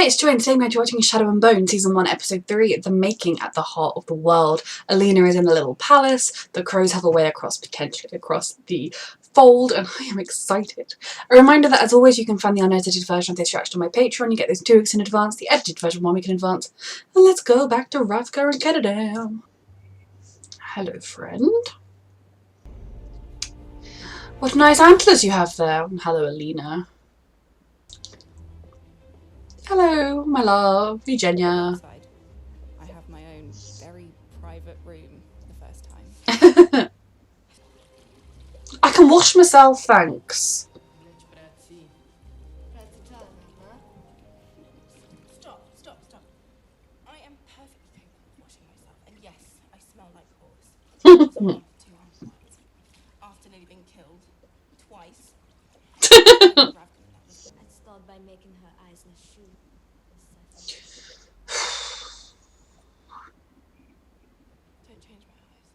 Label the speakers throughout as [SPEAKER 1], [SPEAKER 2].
[SPEAKER 1] Hi, it's Joy, and today we're watching Shadow and Bone, Season 1, Episode 3, The Making at the Heart of the World. Alina is in a little palace, the crows have a way potentially across the fold, and I am excited. A reminder that, as always, you can find the unedited version of this reaction on my Patreon. You get those 2 weeks in advance, the edited version 1 week in advance. And let's go back to Ravka and get it down. Hello, friend. What nice antlers you have there. Hello, Alina. Hello, my love, Eugenia.
[SPEAKER 2] I have my own very private room for the first time.
[SPEAKER 1] I can wash myself, thanks.
[SPEAKER 2] Stop. I am perfectly capable of washing myself, and yes, I smell like horse. After nearly being killed twice.
[SPEAKER 3] I start by making her eyes in a shoe.
[SPEAKER 2] Don't change my eyes.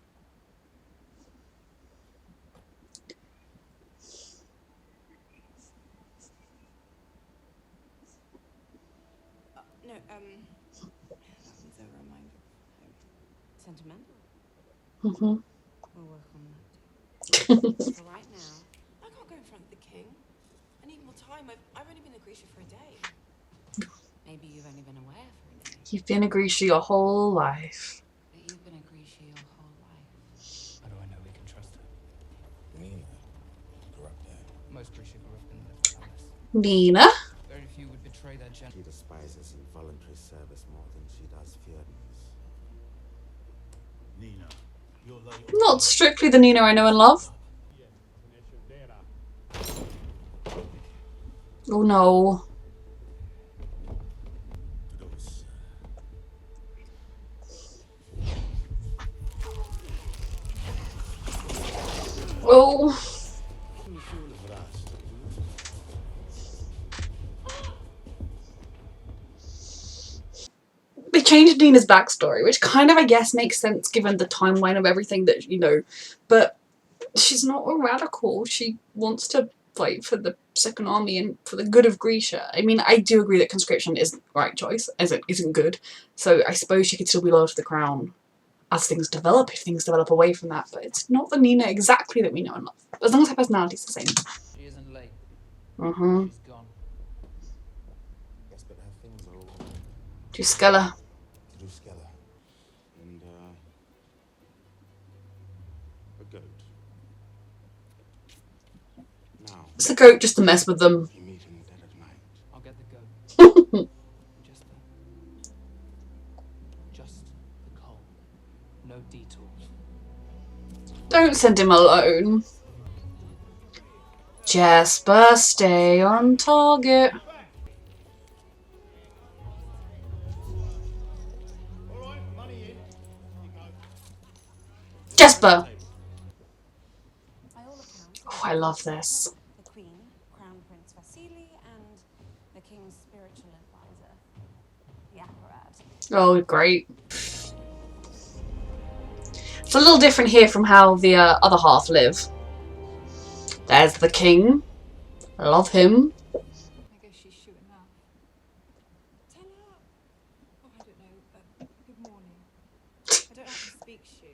[SPEAKER 2] No, that one's a reminder of home.
[SPEAKER 3] Sentimental?
[SPEAKER 1] Mm-hmm.
[SPEAKER 3] We'll work on that. For right now.
[SPEAKER 2] I can't go in front of the king. I need more time. I've only been in Grisha for a day.
[SPEAKER 3] Maybe you've only been away for a day.
[SPEAKER 1] You've been a Grisha your whole life.
[SPEAKER 3] But you've been a Grisha your whole life.
[SPEAKER 4] How do I know we can trust her?
[SPEAKER 5] Nina grew up there.
[SPEAKER 4] Most Grisha grew up in the palace.
[SPEAKER 1] Nina?
[SPEAKER 4] Very few would betray their
[SPEAKER 5] She
[SPEAKER 4] gender.
[SPEAKER 5] despises involuntary service more than she does fearless.
[SPEAKER 6] Nina, you're like
[SPEAKER 1] Not strictly the Nina I know and love. Oh no. Oh. They changed Nina's backstory, which kind of, I guess, makes sense given the timeline of everything that, you know, but she's not a radical. She wants to fight for the Second Army and for the good of Grisha. I mean, I do agree that conscription isn't the right choice, isn't good, so I suppose she could still be loyal to the crown as things develop, if things develop away from that, but it's not the Nina exactly that we know and love, as long as her personality's the same.
[SPEAKER 4] She isn't late.
[SPEAKER 1] Mm-hmm.
[SPEAKER 4] She's gone.
[SPEAKER 5] Yes, but her things are all
[SPEAKER 1] To Skella.
[SPEAKER 5] to do Skella. And, a goat. Now,
[SPEAKER 1] It's the goat just to mess with them.
[SPEAKER 5] you meet in the dead of night.
[SPEAKER 4] I'll get the goat. Just the coal. No detours.
[SPEAKER 1] Don't send him alone. Jasper, stay on target. Jasper!
[SPEAKER 3] By all accounts,
[SPEAKER 1] Oh, I love this.
[SPEAKER 3] the Queen, Crown Prince Vasily, and the King's spiritual advisor, the Apparat.
[SPEAKER 1] Oh, great. It's a little different here from how the other half live. There's the king. I love him.
[SPEAKER 2] I guess she's shooing now. Tell her. Oh, I don't know. Good morning. I don't have to speak Shu.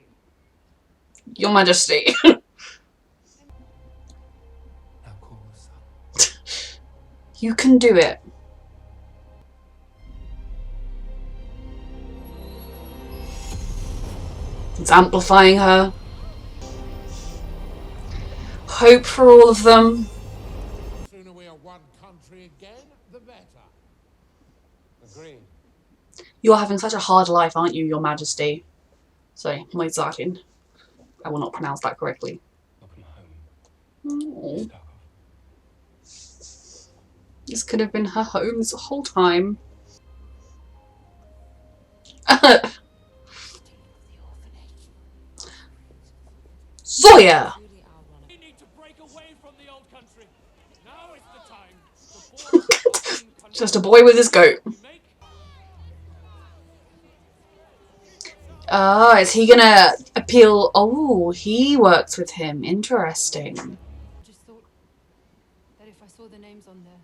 [SPEAKER 1] Your Majesty.
[SPEAKER 4] Now call the sun.
[SPEAKER 1] You can do it. It's amplifying her. Hope for all of them.
[SPEAKER 7] The sooner we are one country again, the better. Agreed.
[SPEAKER 1] You're having such a hard life, aren't you, Your Majesty? Sorry, my Zarkin. I will not pronounce that correctly.
[SPEAKER 4] Welcome home.
[SPEAKER 1] Oh,
[SPEAKER 4] Starkov.
[SPEAKER 1] this could have been her home this whole time. Zoya!
[SPEAKER 7] We need to break away from the old country. Now is the time.
[SPEAKER 1] Just a boy with his goat. Oh, is he gonna appeal? Oh, he works with him. Interesting.
[SPEAKER 2] I just thought that if I saw the names on there,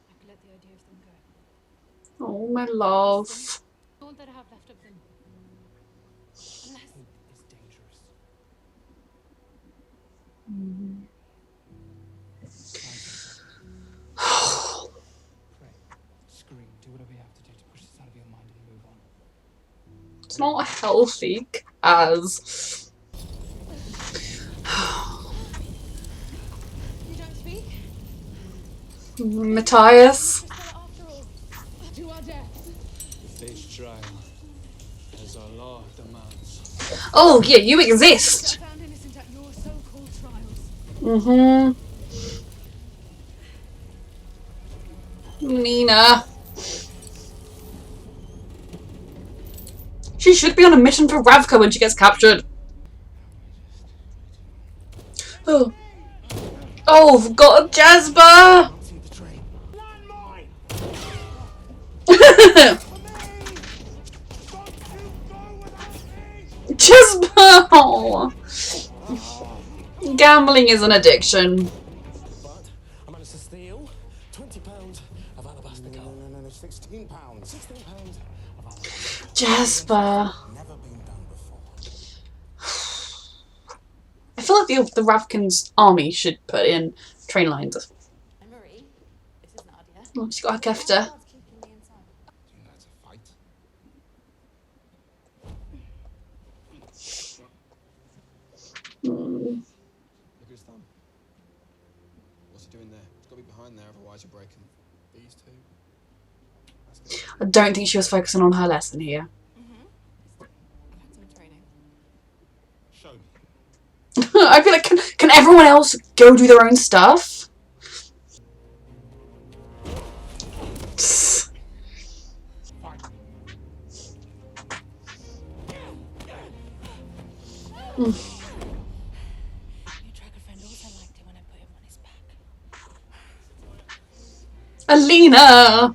[SPEAKER 2] I could let the idea of them go.
[SPEAKER 1] Oh, my love.
[SPEAKER 2] All that I have left of them. Unless
[SPEAKER 4] Hope is dangerous. Try something. Pray, scream, do whatever you have to do to push this out of your mind and move on.
[SPEAKER 1] It's not healthy as
[SPEAKER 2] you don't speak.
[SPEAKER 1] Matthias.
[SPEAKER 2] After all, to our deaths.
[SPEAKER 7] Face trial, as our law demands.
[SPEAKER 1] Oh yeah, you exist.
[SPEAKER 2] Found innocent at your so-called trials.
[SPEAKER 1] Mm-hmm. Nina. She should be on a mission for Ravka when she gets captured. Oh. Oh, God, Jasper!
[SPEAKER 5] See the train.
[SPEAKER 1] Jasper! Oh. Gambling is an addiction.
[SPEAKER 5] But I managed to steal £20 of alabaster gold. No, £16. £16 of alabaster gold.
[SPEAKER 1] Jasper.
[SPEAKER 5] Never been done before.
[SPEAKER 1] I feel like the Ravkan's army should put in train lines.
[SPEAKER 2] Marie, this is Nadia.
[SPEAKER 1] Oh, she's got a kefta.
[SPEAKER 3] Guards keeping me inside.
[SPEAKER 5] Do you know it's a fight?
[SPEAKER 1] Mm.
[SPEAKER 6] Look at his thumb. What's he doing there? He's got to be behind there, otherwise you're breaking these two. That's good.
[SPEAKER 1] I don't think she was focusing on her lesson here.
[SPEAKER 2] I've had some training.
[SPEAKER 6] Show me.
[SPEAKER 1] I feel like, can everyone else go do their own stuff?
[SPEAKER 2] Your tracker friend also liked it when I put him on his back.
[SPEAKER 1] Alina!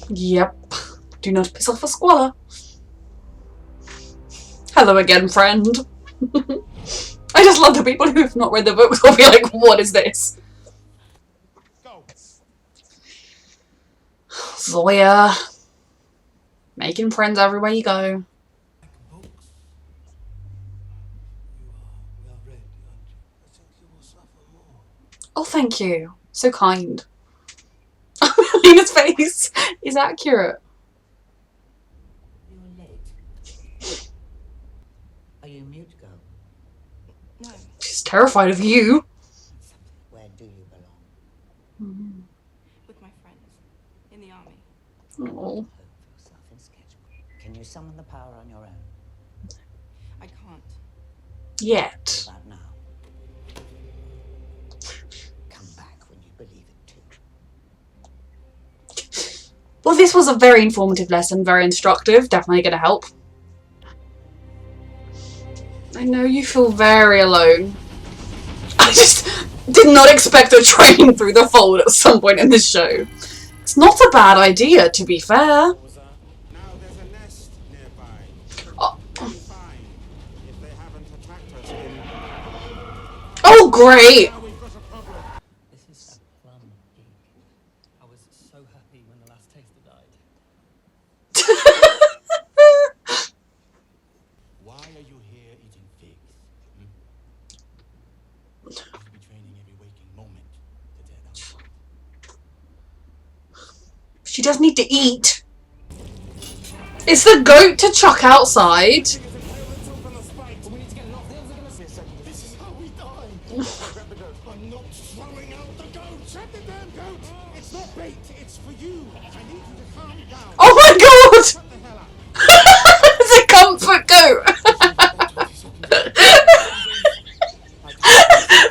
[SPEAKER 1] Yep. Do not piss off a squalor. Hello again, friend. I just love the people who have not read the books will be like, what is this?
[SPEAKER 6] Go!
[SPEAKER 1] Zoya. Making friends everywhere you go.
[SPEAKER 5] Books. You are well read, aren't you? I think you will suffer more.
[SPEAKER 1] Oh, thank you. So kind. Alina's face is accurate.
[SPEAKER 8] You're late. Are you mute, girl?
[SPEAKER 2] No,
[SPEAKER 1] She's terrified of you.
[SPEAKER 8] Where do you belong?
[SPEAKER 2] with my friends in the army.
[SPEAKER 1] Oh.
[SPEAKER 8] Home for yourself in Sketchbook. Can you summon the power on your own?
[SPEAKER 2] I can't.
[SPEAKER 1] Yet.
[SPEAKER 8] What about now? Come back when you believe it too.
[SPEAKER 1] Well, this was a very informative lesson, very instructive. Definitely going to help. I know you feel very alone. I just did not expect a train through the fold at some point in this show. It's not a bad idea, to be fair.
[SPEAKER 5] Now there's a nest nearby.
[SPEAKER 1] Oh,
[SPEAKER 5] We'll be fine if they haven't attacked us in.
[SPEAKER 1] oh great!
[SPEAKER 5] Now we've got a problem.
[SPEAKER 4] This is a plum gig. I was so happy when the last taster died.
[SPEAKER 5] Why are you here eating figs? You should be training every waking moment to tear down the world.
[SPEAKER 1] She does need to eat. Is the goat to chuck outside?
[SPEAKER 5] This is how we die. Grab the goat. I'm not throwing out the goat. Grab the damn goat. It's not bait. It's for you. I need you to calm down.
[SPEAKER 1] Oh my god!
[SPEAKER 5] Shut the hell up.
[SPEAKER 1] It's a comfort goat!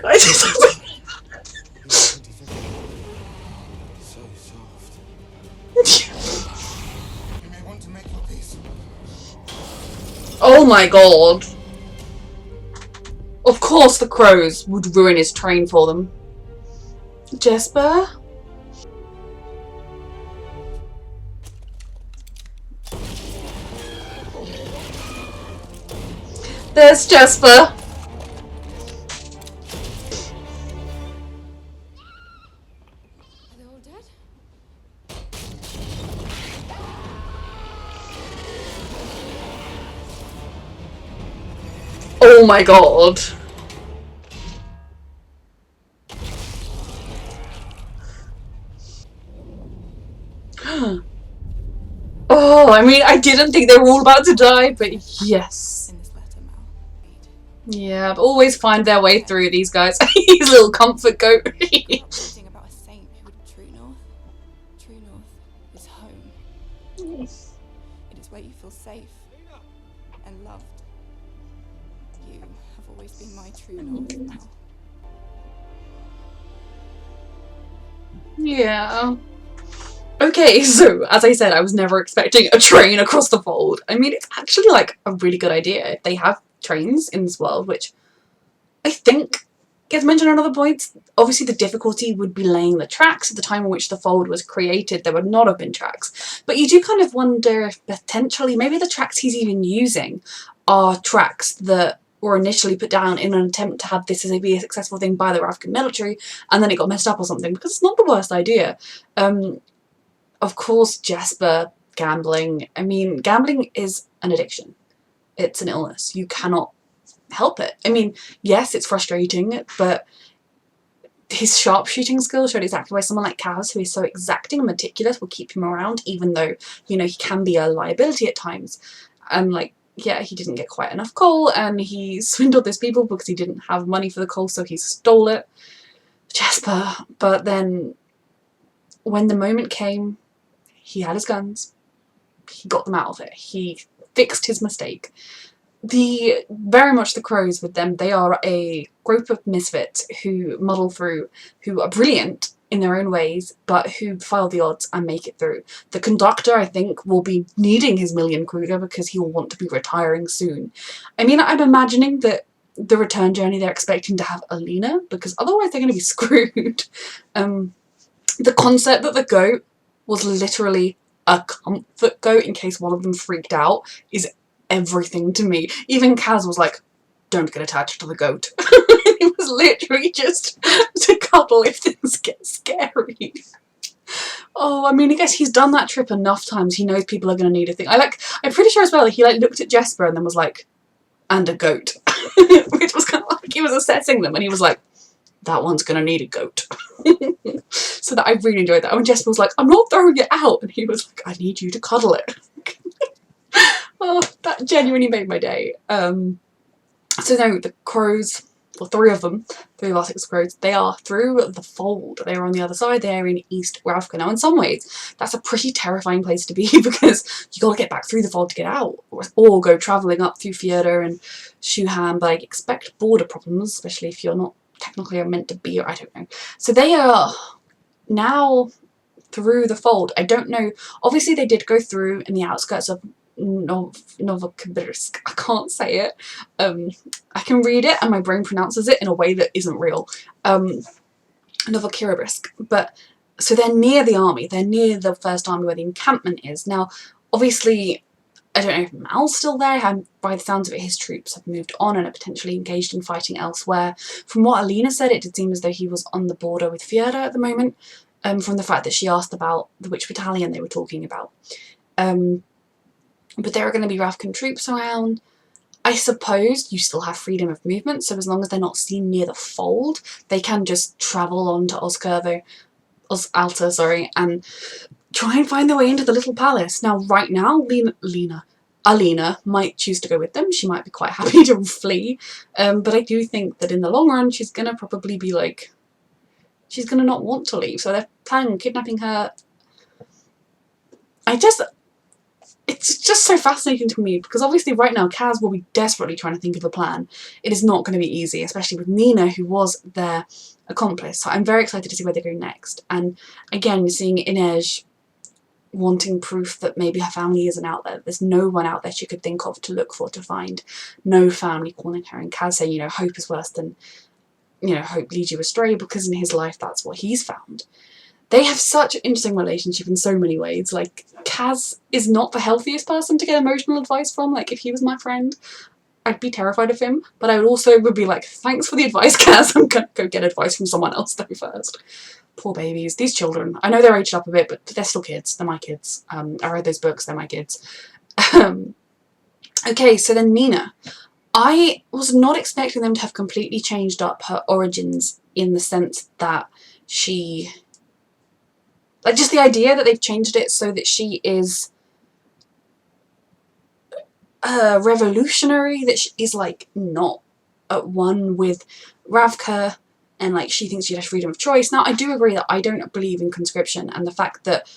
[SPEAKER 1] I just...
[SPEAKER 5] So soft. You may want to make your peace.
[SPEAKER 1] Oh my god. Of course the crows would ruin his train for them. Jesper? There's Jesper. Oh my god. Oh, I mean, I didn't think they were all about to die, but yes.
[SPEAKER 2] In this letter, Mal.
[SPEAKER 1] Yeah, but always find their way through, these guys. He's a little comfort goat.
[SPEAKER 2] Reading about a saint who would true north. True north is home. It is where you feel safe and loved. You have always been my true north, Mal.
[SPEAKER 1] Yeah. Okay, so as I said, I was never expecting a train across the fold. I mean, it's actually like a really good idea if they have trains in this world, which I think gets mentioned in other points. Obviously, the difficulty would be laying the tracks. At the time in which the fold was created, there would not have been tracks. But you do kind of wonder if potentially maybe the tracks he's even using are tracks that were initially put down in an attempt to have this as be a successful thing by the Afghan military, and then it got messed up or something, because it's not the worst idea. Of course, Jesper, gambling. I mean, gambling is an addiction. It's an illness. You cannot help it. I mean, yes, it's frustrating, but his sharpshooting skills showed exactly why someone like Kaz, who is so exacting and meticulous, will keep him around, even though, you know, he can be a liability at times. And, like, yeah, he didn't get quite enough coal, and he swindled those people because he didn't have money for the coal, so he stole it. Jesper. But then, when the moment came, he had his guns. He got them out of it. He fixed his mistake. Very much the crows with them, they are a group of misfits who muddle through, who are brilliant in their own ways, but who file the odds and make it through. The conductor, I think, will be needing his million Kruger because he will want to be retiring soon. I mean, I'm imagining that the return journey they're expecting to have Alina, because otherwise they're going to be screwed. The concept that the goat was literally a comfort goat in case one of them freaked out is everything to me. Even Kaz was like, don't get attached to the goat. It was literally just to cuddle if things get scary. Oh, I mean, I guess he's done that trip enough times. He knows people are going to need a thing. I'm pretty sure as well, he like looked at Jesper and then was like, and a goat. Which was kind of like he was assessing them and he was like, that one's going to need a goat. So that I really enjoyed that. When Jesper was like, I'm not throwing it out. And he was like, I need you to cuddle it. Oh, that genuinely made my day. So no, the crows, well, three of our 6 crows, they are through the fold. They are on the other side. They are in East Ravka. Now, in some ways, that's a pretty terrifying place to be because you got to get back through the fold to get out, or go travelling up through Fjordur and Shuhan. But I expect border problems, especially if you're not technically meant to be, or I don't know. So they are now through the fold. I don't know. Obviously, they did go through in the outskirts of Novokibirsk. I can't say it. I can read it and my brain pronounces it in a way that isn't real. Novokibirsk. But so they're near the army. They're near the first army where the encampment is. Now, obviously, I don't know if Mal's still there. By the sounds of it, his troops have moved on and are potentially engaged in fighting elsewhere. From what Alina said, it did seem as though he was on the border with Fjordur at the moment. From the fact that she asked about which battalion they were talking about. But there are going to be Ravkan troops around. I suppose you still have freedom of movement, so as long as they're not seen near the fold, they can just travel on to Alta, and try and find their way into the little palace. Now, right now, Alina might choose to go with them. She might be quite happy to flee, but I do think that in the long run, she's going to probably be like, she's going to not want to leave, so they're planning on kidnapping her. It's just so fascinating to me because obviously right now Kaz will be desperately trying to think of a plan. It is not going to be easy, especially with Nina, who was their accomplice. So I'm very excited to see where they go next. And again, seeing Inej wanting proof that maybe her family isn't out there. There's no one out there she could think of to look for, to find. No family calling her. And Kaz saying, you know, hope is worse than, you know, hope leads you astray, because in his life that's what he's found. They have such an interesting relationship in so many ways. Like, Kaz is not the healthiest person to get emotional advice from. Like, if he was my friend, I'd be terrified of him. But I would be like, thanks for the advice, Kaz. I'm gonna go get advice from someone else though first. Poor babies. These children. I know they're aged up a bit, but they're still kids. They're my kids. I read those books. They're my kids. Okay, so then Nina. I was not expecting them to have completely changed up her origins in the sense that she, like, just the idea that they've changed it so that she is revolutionary, that she is like not at one with Ravka, and like she thinks she has freedom of choice. Now I do agree that I don't believe in conscription, and the fact that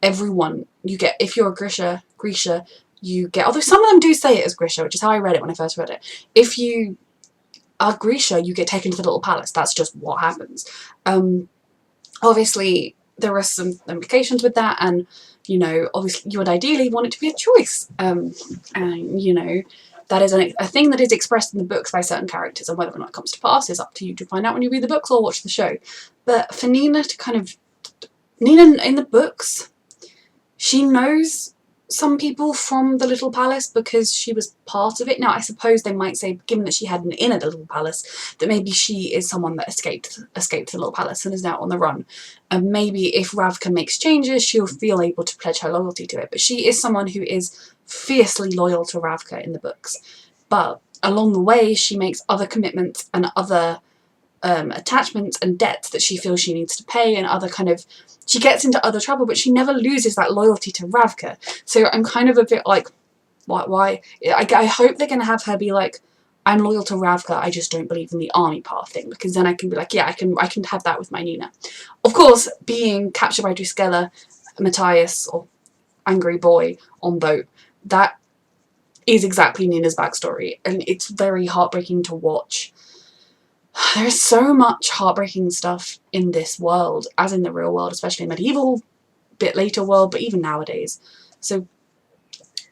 [SPEAKER 1] everyone you get, if you're a Grisha, you get, although some of them do say it as Grisha, which is how I read it when I first read it. If you are Grisha, you get taken to the little palace. That's just what happens. Obviously there are some implications with that, and you know, obviously you would ideally want it to be a choice, and you know, that is a thing that is expressed in the books by certain characters, and whether or not it comes to pass is up to you to find out when you read the books or watch the show. But for Nina to kind of, Nina in the books, she knows some people from the little palace because she was part of it. Now I suppose they might say, given that she had an inn at the little palace, that maybe she is someone that escaped the little palace and is now on the run. And maybe if Ravka makes changes, she'll feel able to pledge her loyalty to it. But she is someone who is fiercely loyal to Ravka in the books. But along the way, she makes other commitments and other attachments and debts that she feels she needs to pay, and other kind of, she gets into other trouble, but she never loses that loyalty to Ravka. So I'm kind of a bit like, why? I hope they're going to have her be like, I'm loyal to Ravka, I just don't believe in the army part thing, because then I can be like, yeah, I can have that with my Nina. Of course, being captured by Druskella, Matthias, or Angry Boy on boat, that is exactly Nina's backstory, and it's very heartbreaking to watch. There's so much heartbreaking stuff in this world, as in the real world, especially medieval, bit later world, but even nowadays. So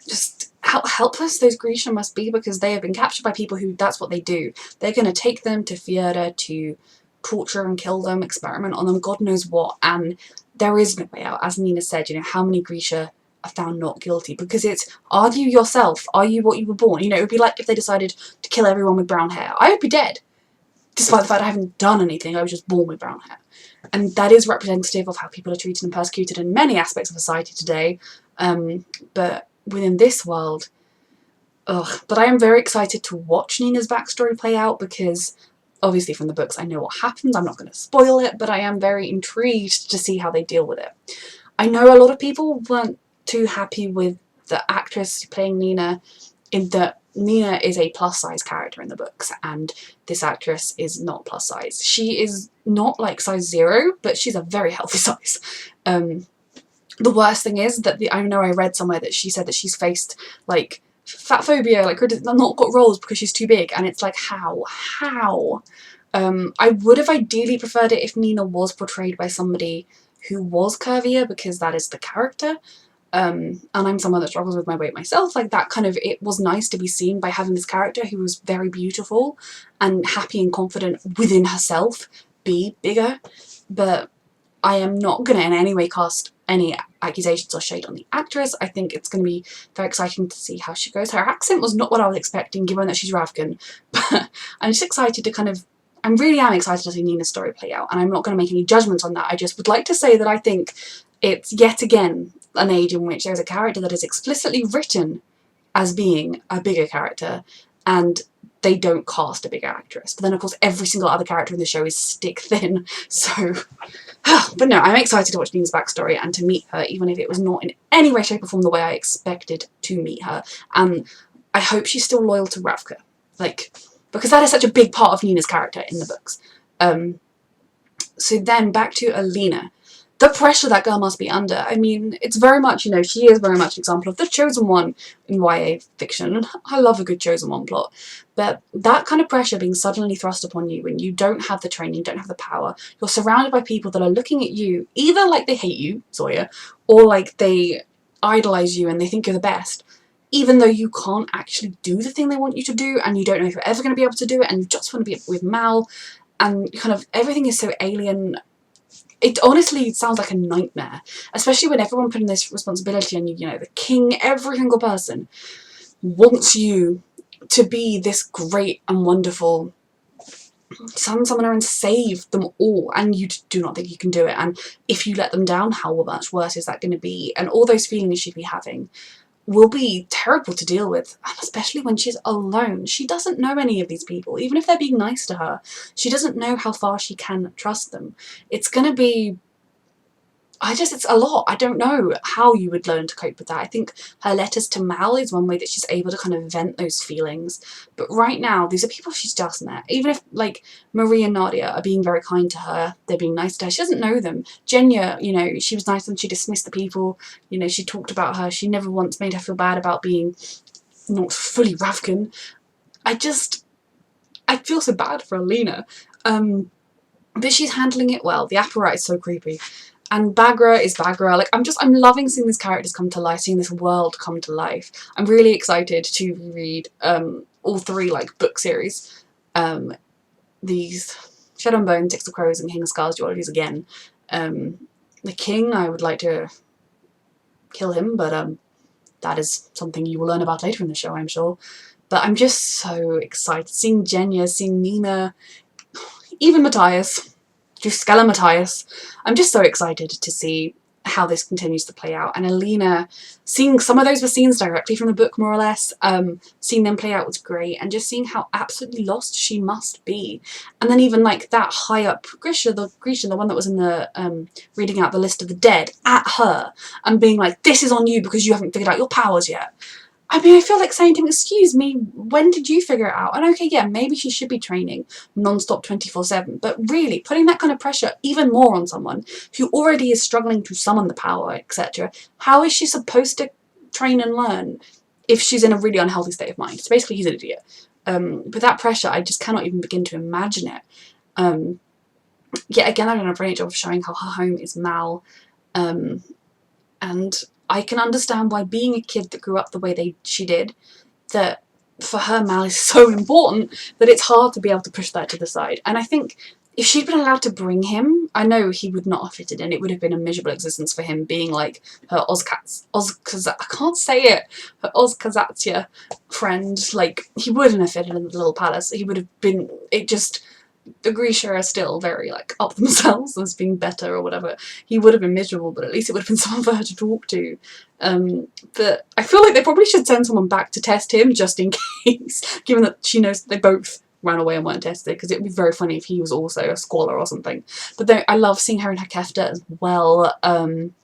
[SPEAKER 1] just how helpless those Grecian must be, because they have been captured by people who, that's what they do. They're going to take them to Fiera to torture and kill them, experiment on them, God knows what, and there is no way out. As Nina said, you know, how many Grisha are found not guilty? Because it's, are you yourself? Are you what you were born? You know, it would be like if they decided to kill everyone with brown hair. I would be dead. Despite the fact I haven't done anything, I was just born with brown hair. And that is representative of how people are treated and persecuted in many aspects of society today. But within this world, ugh. But I am very excited to watch Nina's backstory play out, because obviously from the books I know what happens. I'm not going to spoil it, but I am very intrigued to see how they deal with it. I know a lot of people weren't too happy with the actress playing Nina, in that Nina is a plus size character in the books, and this actress is not plus size. She is not like size 0, but she's a very healthy size. The worst thing is that I know I read somewhere that she said that she's faced like fat phobia, like not got roles because she's too big, and it's like, how? I would have ideally preferred it if Nina was portrayed by somebody who was curvier, because that is the character. And I'm someone that struggles with my weight myself, like that kind of, it was nice to be seen by having this character who was very beautiful and happy and confident within herself be bigger. But I am not going to in any way cast any accusations or shade on the actress. I think it's going to be very exciting to see how she goes. Her accent was not what I was expecting, given that she's Ravkan, but I'm just excited to kind of, I really am excited to see Nina's story play out, and I'm not going to make any judgments on that. I just would like to say that I think it's yet again an age in which there's a character that is explicitly written as being a bigger character, and they don't cast a bigger actress. But then of course every single other character in the show is stick thin, so but no, I'm excited to watch Nina's backstory and to meet her, even if it was not in any way, shape or form the way I expected to meet her. And I hope she's still loyal to Ravka, like, because that is such a big part of Nina's character in the books. So then back to Alina. The pressure that girl must be under. I mean, it's very much, you know, she is very much an example of the chosen one in YA fiction, and I love a good chosen one plot. But that kind of pressure being suddenly thrust upon you when you don't have the training, you don't have the power, you're surrounded by people that are looking at you, either like they hate you, Zoya, or like they idolise you and they think you're the best, even though you can't actually do the thing they want you to do, and you don't know if you're ever going to be able to do it, and you just want to be with Mal, and kind of everything is so alien. It honestly sounds like a nightmare, especially when everyone putting this responsibility on you, you know, the king, every single person wants you to be this great and wonderful summon summoner and save them all, and you do not think you can do it, and if you let them down, how much worse is that going to be, and all those feelings she'd be having. will be terrible to deal with, and especially when she's alone. She doesn't know any of these people. Even if they're being nice to her, she doesn't know how far she can trust them. It's gonna be, it's a lot. I don't know how you would learn to cope with that. I think her letters to Mal is one way that she's able to kind of vent those feelings. But right now, these are people she's just met. Even if, like, Marie and Nadia are being very kind to her, they're being nice to her, she doesn't know them. Genya, you know, she was nice and she dismissed the people, you know, she talked about her, she never once made her feel bad about being not fully Ravkan. I feel so bad for Alina. But she's handling it well. The Apparat is so creepy. And Bagra is Bagra. Like, I'm loving seeing these characters come to life, seeing this world come to life. I'm really excited to read all three, like, book series. These Shadow and Bone, Six of Crows, and King of Scars duologies again. The King, I would like to kill him, but that is something you will learn about later in the show, I'm sure. But I'm just so excited. Seeing Genya, seeing Nina, even Matthias, Juskela Matthias. I'm just so excited to see how this continues to play out. And Alina, seeing some of those were scenes directly from the book, more or less. Seeing them play out was great, and just seeing how absolutely lost she must be. And then even, like, that high up Grisha, the one that was in the reading out the list of the dead at her and being like, this is on you because you haven't figured out your powers yet. I mean, I feel like saying to him, excuse me, when did you figure it out? And okay, yeah, maybe she should be training non-stop 24/7, but really, putting that kind of pressure even more on someone who already is struggling to summon the power, etc., how is she supposed to train and learn if she's in a really unhealthy state of mind? So basically, he's an idiot. But that pressure, I just cannot even begin to imagine it. Yet again, I've done a brilliant job of showing how her home is Mal, and I can understand why, being a kid that grew up the way she did, that for her Mal is so important that it's hard to be able to push that to the side. And I think if she'd been allowed to bring him, I know he would not have fitted in. It would have been a miserable existence for him, being like her I can't say it, her Ozkazatia friend. Like, he wouldn't have fitted in the little palace. He would have been, the Grisha are still very, like, up themselves as being better or whatever. He would have been miserable, but at least it would have been someone for her to talk to. But I feel like they probably should send someone back to test him just in case, given that she knows they both ran away and weren't tested, because it would be very funny if he was also a squaller or something. But I love seeing her in her kefta as well, and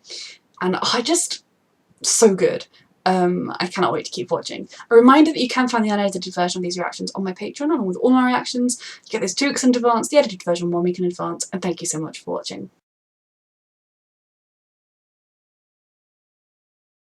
[SPEAKER 1] so good. I cannot wait to keep watching. A reminder that you can find the unedited version of these reactions on my Patreon, along with all my reactions. You get those 2 weeks in advance, the edited version 1 week in advance, and thank you so much for watching.